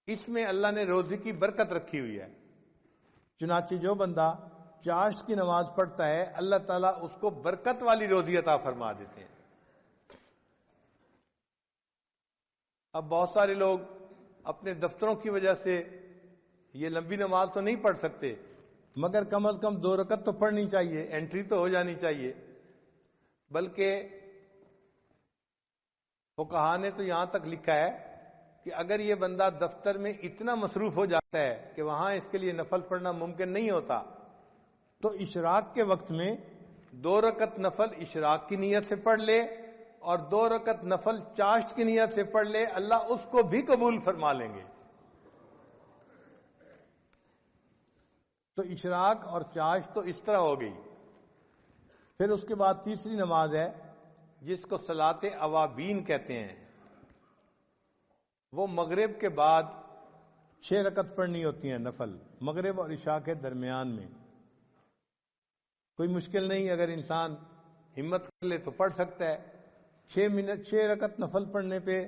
اس میں اللہ نے روزے کی برکت رکھی ہوئی ہے. چنانچہ جو بندہ چاشت کی نماز پڑھتا ہے اللہ تعالیٰ اس کو برکت والی روزی عطا فرما دیتے ہیں. اب بہت سارے لوگ اپنے دفتروں کی وجہ سے یہ لمبی نماز تو نہیں پڑھ سکتے، مگر کم از کم 2 رکعت تو پڑھنی چاہیے، انٹری تو ہو جانی چاہیے. بلکہ فقہا نے تو یہاں تک لکھا ہے کہ اگر یہ بندہ دفتر میں اتنا مصروف ہو جاتا ہے کہ وہاں اس کے لیے نفل پڑھنا ممکن نہیں ہوتا، تو اشراق کے وقت میں 2 رکعت نفل اشراق کی نیت سے پڑھ لے اور 2 رکعت نفل چاشت کی نیت سے پڑھ لے، اللہ اس کو بھی قبول فرما لیں گے. تو اشراق اور چاشت تو اس طرح ہو گئی. پھر اس کے بعد تیسری نماز ہے جس کو صلاۃ اوابین کہتے ہیں. وہ مغرب کے بعد 6 رکعت پڑھنی ہوتی ہیں نفل، مغرب اور عشاء کے درمیان میں. کوئی مشکل نہیں، اگر انسان ہمت کر لے تو پڑھ سکتا ہے. 6 رکعت نفل پڑھنے پہ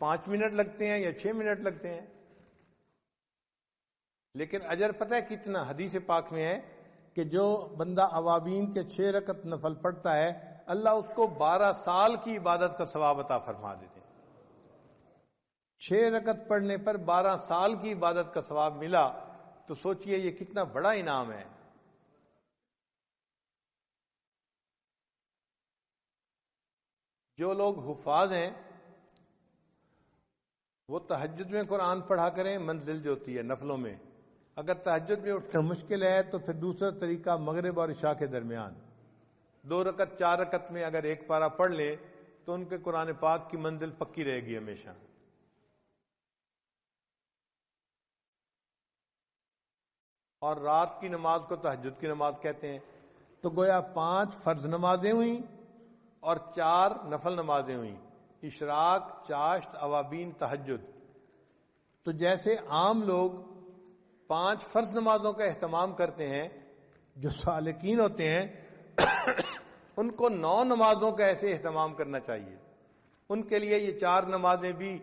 5 منٹ لگتے ہیں یا 6 منٹ لگتے ہیں. لیکن اجر پتہ ہے کتنا؟ حدیث پاک میں ہے کہ جو بندہ اوابین کے 6 رکعت نفل پڑھتا ہے اللہ اس کو 12 سال کی عبادت کا ثواب عطا فرما دیتے ہیں. 6 رکعت پڑھنے پر 12 سال کی عبادت کا ثواب ملا تو سوچئے یہ کتنا بڑا انعام ہے. جو لوگ حفاظ ہیں وہ تہجد میں قرآن پڑھا کریں، منزل جو ہوتی ہے نفلوں میں. اگر تہجد میں اٹھنا مشکل ہے تو پھر دوسرا طریقہ مغرب اور عشاء کے درمیان 2 رکعت 4 رکعت میں اگر ایک پارہ پڑھ لیں تو ان کے قرآن پاک کی منزل پکی رہے گی ہمیشہ. اور رات کی نماز کو تہجد کی نماز کہتے ہیں. تو گویا 5 فرض نمازیں ہوئیں اور 4 نفل نمازیں ہوئیں، اشراق، چاشت، اوابین، تہجد. تو جیسے عام لوگ 5 فرض نمازوں کا اہتمام کرتے ہیں، جو سالکین ہوتے ہیں ان کو 9 نمازوں کا ایسے اہتمام کرنا چاہیے. ان کے لیے یہ 4 نمازیں بھی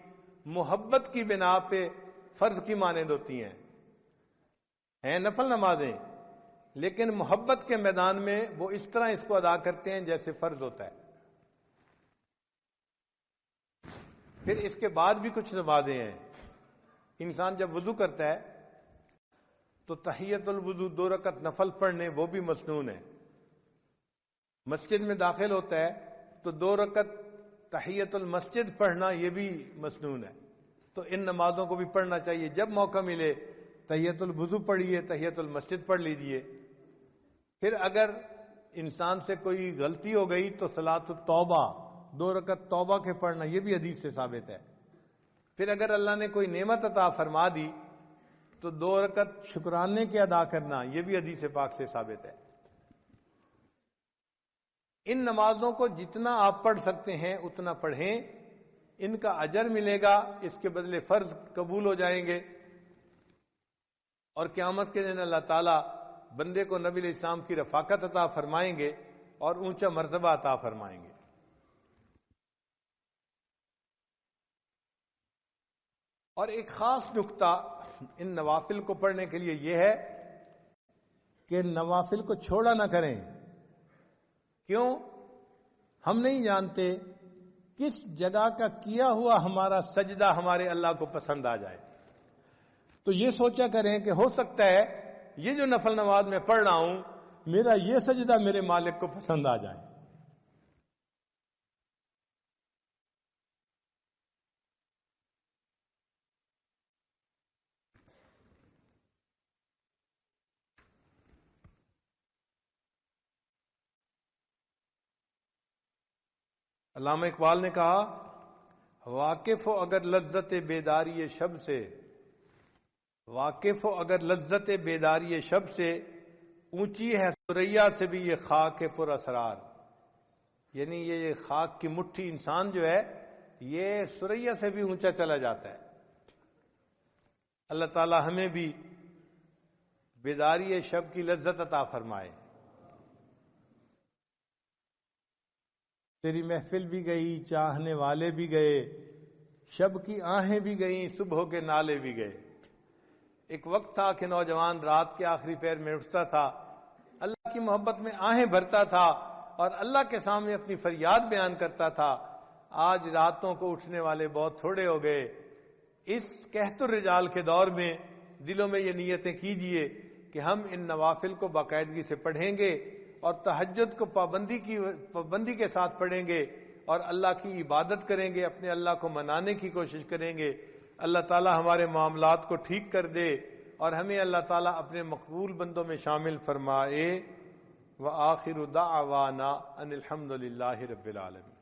محبت کی بنا پہ فرض کی مانند ہوتی ہیں نفل نمازیں، لیکن محبت کے میدان میں وہ اس طرح اس کو ادا کرتے ہیں جیسے فرض ہوتا ہے. پھر اس کے بعد بھی کچھ نمازیں ہیں. انسان جب وضو کرتا ہے تو تحیت الوضو 2 رکعت نفل پڑھنے وہ بھی مسنون ہے. مسجد میں داخل ہوتا ہے تو 2 رکعت تحیت المسجد پڑھنا یہ بھی مسنون ہے. تو ان نمازوں کو بھی پڑھنا چاہیے. جب موقع ملے تحیت الوضو پڑھیے، تحیت المسجد پڑھ لیجئے. پھر اگر انسان سے کوئی غلطی ہو گئی تو صلاۃ التوبہ 2 رکعت توبہ کے پڑھنا یہ بھی حدیث سے ثابت ہے. پھر اگر اللہ نے کوئی نعمت عطا فرما دی تو 2 رکعت شکرانے کے ادا کرنا یہ بھی حدیث پاک سے ثابت ہے. ان نمازوں کو جتنا آپ پڑھ سکتے ہیں اتنا پڑھیں، ان کا اجر ملے گا، اس کے بدلے فرض قبول ہو جائیں گے. اور قیامت کے دن اللہ تعالیٰ بندے کو نبی علیہ السلام کی رفاقت عطا فرمائیں گے اور اونچا مرتبہ عطا فرمائیں گے. اور ایک خاص نقطہ ان نوافل کو پڑھنے کے لیے یہ ہے کہ نوافل کو چھوڑا نہ کریں. کیوں؟ ہم نہیں جانتے کس جگہ کا کیا ہوا ہمارا سجدہ ہمارے اللہ کو پسند آ جائے. تو یہ سوچا کریں کہ ہو سکتا ہے یہ جو نفل نماز میں پڑھ رہا ہوں میرا یہ سجدہ میرے مالک کو پسند آ جائے. علامہ اقبال نے کہا واقف ہو اگر لذت بیداری شب سے، واقف ہو اگر لذت بیداری شب سے، اونچی ہے ثریا سے بھی یہ خاک پر اسرار. یعنی یہ خاک کی مٹھی انسان جو ہے یہ ثریا سے بھی اونچا چلا جاتا ہے. اللہ تعالی ہمیں بھی بیداری شب کی لذت عطا فرمائے. تیری محفل بھی گئی، چاہنے والے بھی گئے، شب کی آہیں بھی گئیں، صبح کے نالے بھی گئے۔ ایک وقت تھا کہ نوجوان رات کے آخری پہر میں اٹھتا تھا، اللہ کی محبت میں آہیں بھرتا تھا اور اللہ کے سامنے اپنی فریاد بیان کرتا تھا۔ آج راتوں کو اٹھنے والے بہت تھوڑے ہو گئے۔ اس قحط الرجال کے دور میں دلوں میں یہ نیتیں کیجئے کہ ہم ان نوافل کو باقاعدگی سے پڑھیں گے اور تہجد کو پابندی کے ساتھ پڑھیں گے اور اللہ کی عبادت کریں گے، اپنے اللہ کو منانے کی کوشش کریں گے۔ اللہ تعالی ہمارے معاملات کو ٹھیک کر دے اور ہمیں اللہ تعالی اپنے مقبول بندوں میں شامل فرمائے۔ وآخر دعوانا ان الحمد للہ رب العالمین۔